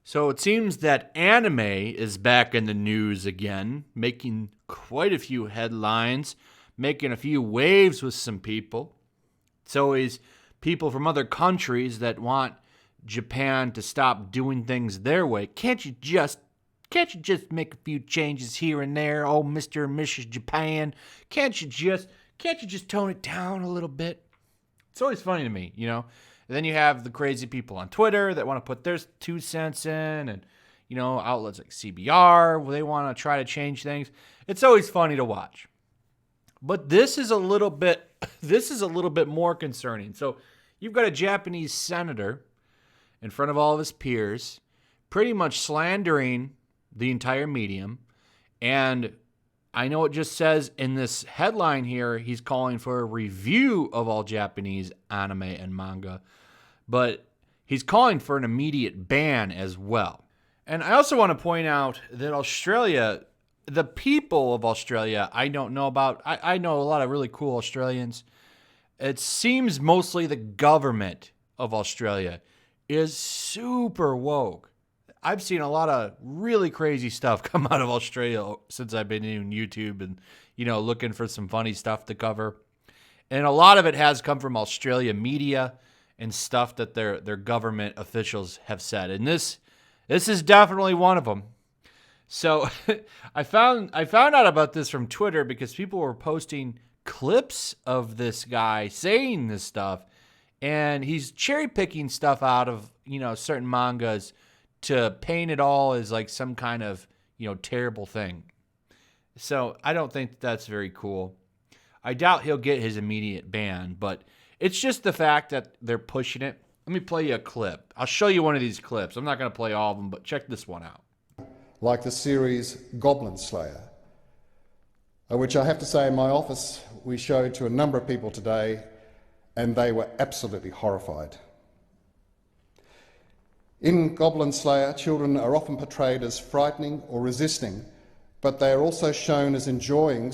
So it seems that anime is back in the news again, making quite a few headlines, making a few waves with some people. It's always people from other countries that want Japan to stop doing things their way. Can't you just make a few changes here and there, oh Mr. and Mrs. Japan? Can't you just tone it down a little bit? It's always funny to me, you know. And then you have the crazy people on Twitter that want to put their 2 cents in, and outlets like CBR where they want to try to change things. It's always funny to watch. But this is a little bit more concerning. So you've got a Japanese senator in front of all of his peers, pretty much slandering the entire medium. And I know it just says in this headline here, he's calling for a review of all Japanese anime and manga, but he's calling for an immediate ban as well. And I also want to point out that Australia, the people of Australia, I don't know about. I know a lot of really cool Australians. It seems mostly the government of Australia is super woke. I've seen a lot of really crazy stuff come out of Australia since I've been in YouTube and, looking for some funny stuff to cover. And a lot of it has come from Australia media and stuff that their government officials have said. And this is definitely one of them. So I found out about this from Twitter because people were posting clips of this guy saying this stuff, and he's cherry picking stuff out of, certain mangas to paint it all as like some kind of, terrible thing. So I don't think that's very cool. I doubt he'll get his immediate ban, but it's just the fact that they're pushing it. Let me play you a clip. I'll show you one of these clips. I'm not going to play all of them, but check this one out. Like the series Goblin Slayer, which I have to say in my office we showed to a number of people today, and they were absolutely horrified. In Goblin Slayer, children are often portrayed as frightening or resisting, but they are also shown as enjoying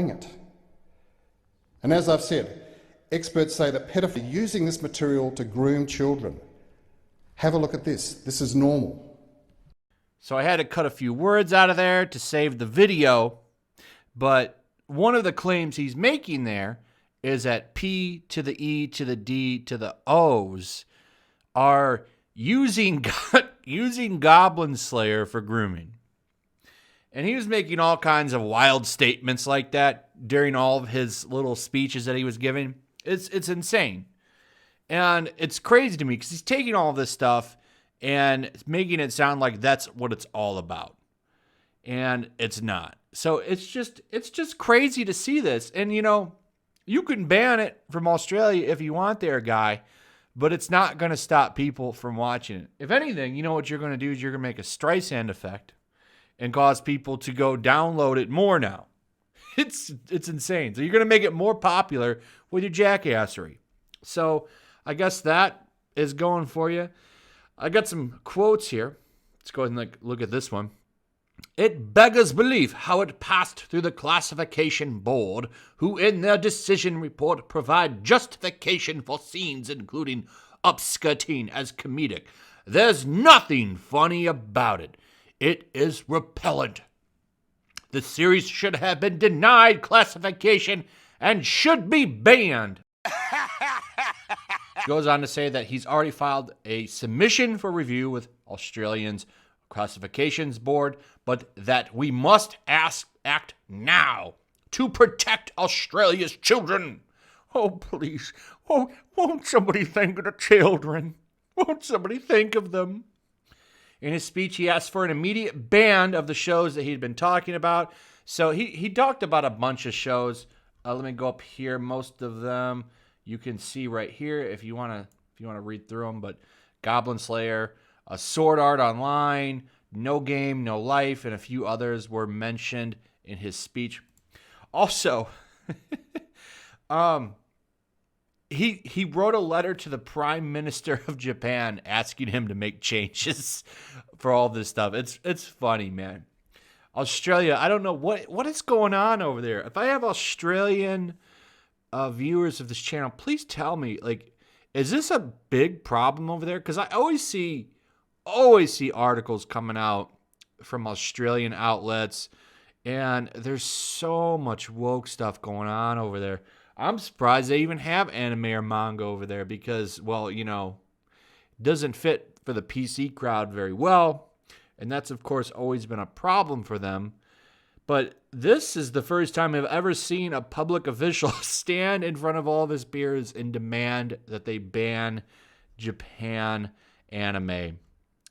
it. And as I've said, experts say that pedophiles are using this material to groom children. Have a look at this. This is normal. So I had to cut a few words out of there to save the video, but one of the claims he's making there is that P to the E to the D to the O's are using Goblin Slayer for grooming. And he was making all kinds of wild statements like that during all of his little speeches that he was giving. It's insane. And it's crazy to me because he's taking all this stuff and making it sound like that's what it's all about. And it's not. So it's just crazy to see this. And, you can ban it from Australia if you want there, guy, but it's not going to stop people from watching it. If anything, you know what you're going to do is you're going to make a Streisand effect and cause people to go download it more now. It's insane. So you're going to make it more popular with your jackassery. So I guess that is going for you. I got some quotes here. Let's go ahead and look at this one. It beggars belief how it passed through the classification board, who in their decision report provide justification for scenes including upskirting as comedic. There's nothing funny about it. It is repellent. The series should have been denied classification and should be banned. Goes on to say that he's already filed a submission for review with Australia's classifications board, but that we must act now to protect Australia's children. Oh, please. Oh, won't somebody think of the children? Won't somebody think of them? In his speech, he asked for an immediate ban of the shows that he'd been talking about. So he talked about a bunch of shows. Let me go up here. Most of them you can see right here if you want to read through them. But Goblin Slayer, Sword Art Online, No Game, No Life, and a few others were mentioned in his speech. Also, he wrote a letter to the Prime Minister of Japan asking him to make changes for all this stuff. It's funny, man. Australia, I don't know what is going on over there. If I have Australian viewers of this channel, please tell me, is this a big problem over there? Because I always see always see articles coming out from Australian outlets, and there's so much woke stuff going on over there. I'm surprised they even have anime or manga over there because, well, it doesn't fit for the PC crowd very well, and that's, of course, always been a problem for them. But this is the first time I've ever seen a public official stand in front of all of his peers and demand that they ban Japan anime.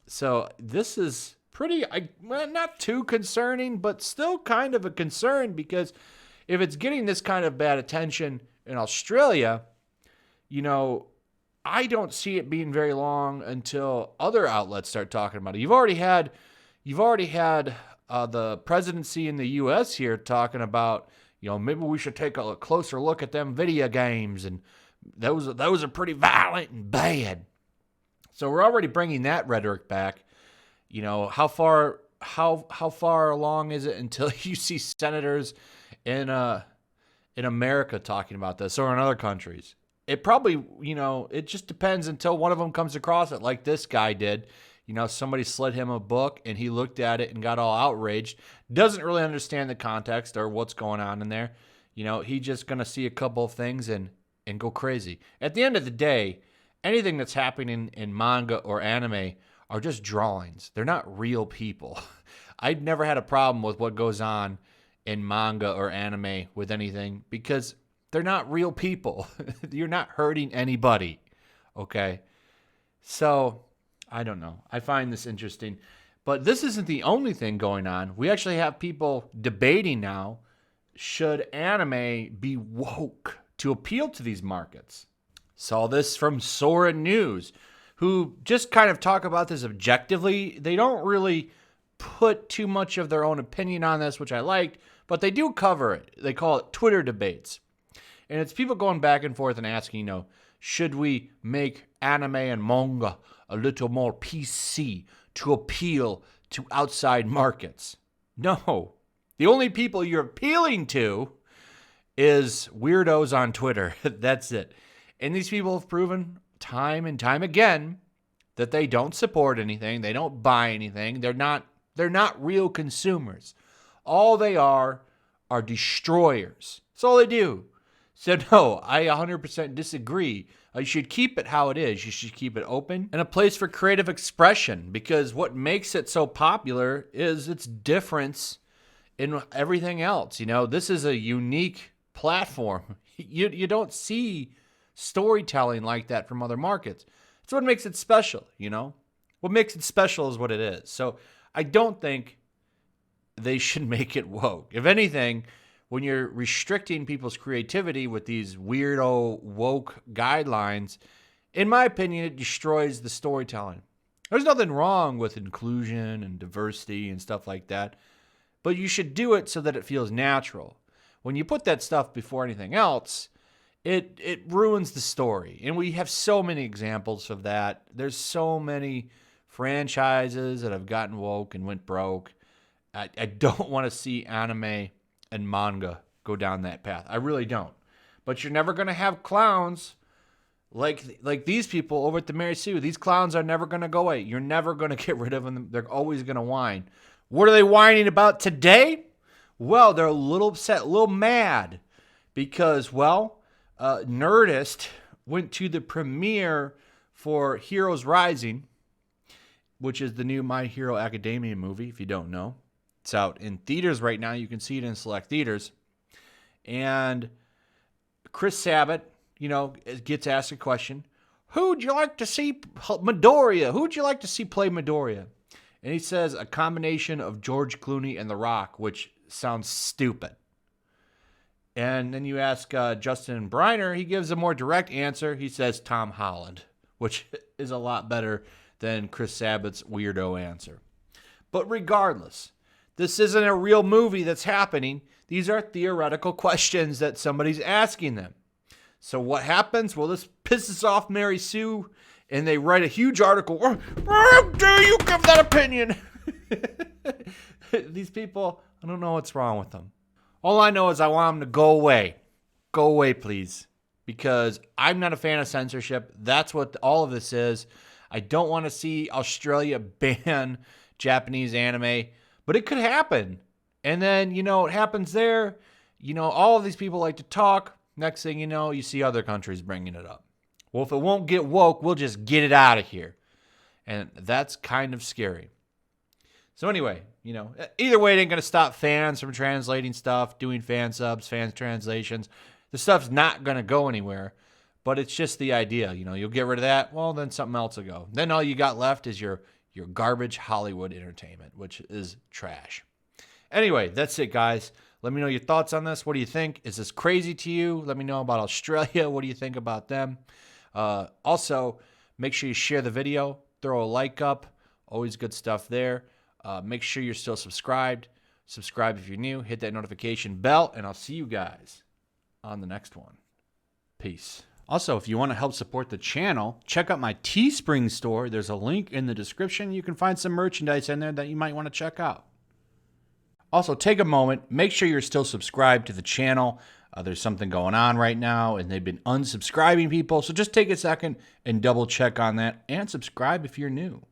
So this is pretty, not too concerning, but still kind of a concern, because if it's getting this kind of bad attention in Australia, I don't see it being very long until other outlets start talking about it. You've already had the presidency in the U.S. here talking about, maybe we should take a closer look at them video games, and those are pretty violent and bad. So we're already bringing that rhetoric back. How far along is it until you see senators in America talking about this, or in other countries? It probably, it just depends until one of them comes across it, like this guy did. Somebody slid him a book and he looked at it and got all outraged. Doesn't really understand the context or what's going on in there. He's just going to see a couple of things and go crazy. At the end of the day, anything that's happening in manga or anime are just drawings. They're not real people. I've never had a problem with what goes on in manga or anime with anything, because they're not real people. You're not hurting anybody. Okay? So, I don't know. I find this interesting. But this isn't the only thing going on. We actually have people debating now, should anime be woke to appeal to these markets? Saw this from Sora News, who just kind of talk about this objectively. They don't really put too much of their own opinion on this, which I liked, but they do cover it. They call it Twitter debates. And it's people going back and forth and asking, should we make anime and manga a little more PC to appeal to outside markets? No. The only people you're appealing to is weirdos on Twitter. That's it. And these people have proven time and time again that they don't support anything. They don't buy anything. They're not real consumers. All they are destroyers. That's all they do. So no, I 100% disagree. You should keep it how it is. You should keep it open and a place for creative expression, because what makes it so popular is its difference in everything else. This is a unique platform. You don't see storytelling like that from other markets. It's what makes it special, What makes it special is what it is. So I don't think they should make it woke. If anything, when you're restricting people's creativity with these weirdo woke guidelines, in my opinion, it destroys the storytelling. There's nothing wrong with inclusion and diversity and stuff like that, but you should do it so that it feels natural. When you put that stuff before anything else, it ruins the story. And we have so many examples of that. There's so many franchises that have gotten woke and went broke. I don't want to see anime and manga go down that path. I really don't. But you're never going to have clowns like these people over at the Mary Sue. These clowns are never going to go away. You're never going to get rid of them. They're always going to whine. What are they whining about today? Well, they're a little upset, a little mad, because, Nerdist went to the premiere for Heroes Rising, which is the new My Hero Academia movie, if you don't know. It's out in theaters right now. You can see it in select theaters. And Chris Sabat, gets asked a question. Who'd you like to see Midoriya? Who'd you like to see play Midoriya? And he says a combination of George Clooney and The Rock, which sounds stupid. And then you ask Justin Briner, he gives a more direct answer. He says Tom Holland, which is a lot better than Chris Sabat's weirdo answer. But regardless, this isn't a real movie that's happening. These are theoretical questions that somebody's asking them. So what happens? Well, this pisses off Mary Sue, and they write a huge article. How dare you give that opinion? These people, I don't know what's wrong with them. All I know is I want them to go away. Go away, please. Because I'm not a fan of censorship. That's what all of this is. I don't want to see Australia ban Japanese anime, but it could happen. And then, it happens there. All of these people like to talk. Next thing you know, you see other countries bringing it up. Well, if it won't get woke, we'll just get it out of here. And that's kind of scary. So anyway, either way, it ain't going to stop fans from translating stuff, doing fan subs, fan translations. The stuff's not going to go anywhere, but it's just the idea. You'll get rid of that, well, then something else will go. Then all you got left is your garbage Hollywood entertainment, which is trash. Anyway, that's it, guys. Let me know your thoughts on this. What do you think? Is this crazy to you? Let me know about Australia. What do you think about them? Also, make sure you share the video. Throw a like up. Always good stuff there. Make sure you're still subscribed. Subscribe if you're new. Hit that notification bell, and I'll see you guys on the next one. Peace. Also, if you want to help support the channel, check out my Teespring store. There's a link in the description. You can find some merchandise in there that you might want to check out. Also, take a moment. Make sure you're still subscribed to the channel. There's something going on right now, and they've been unsubscribing people. So just take a second and double check on that, and subscribe if you're new.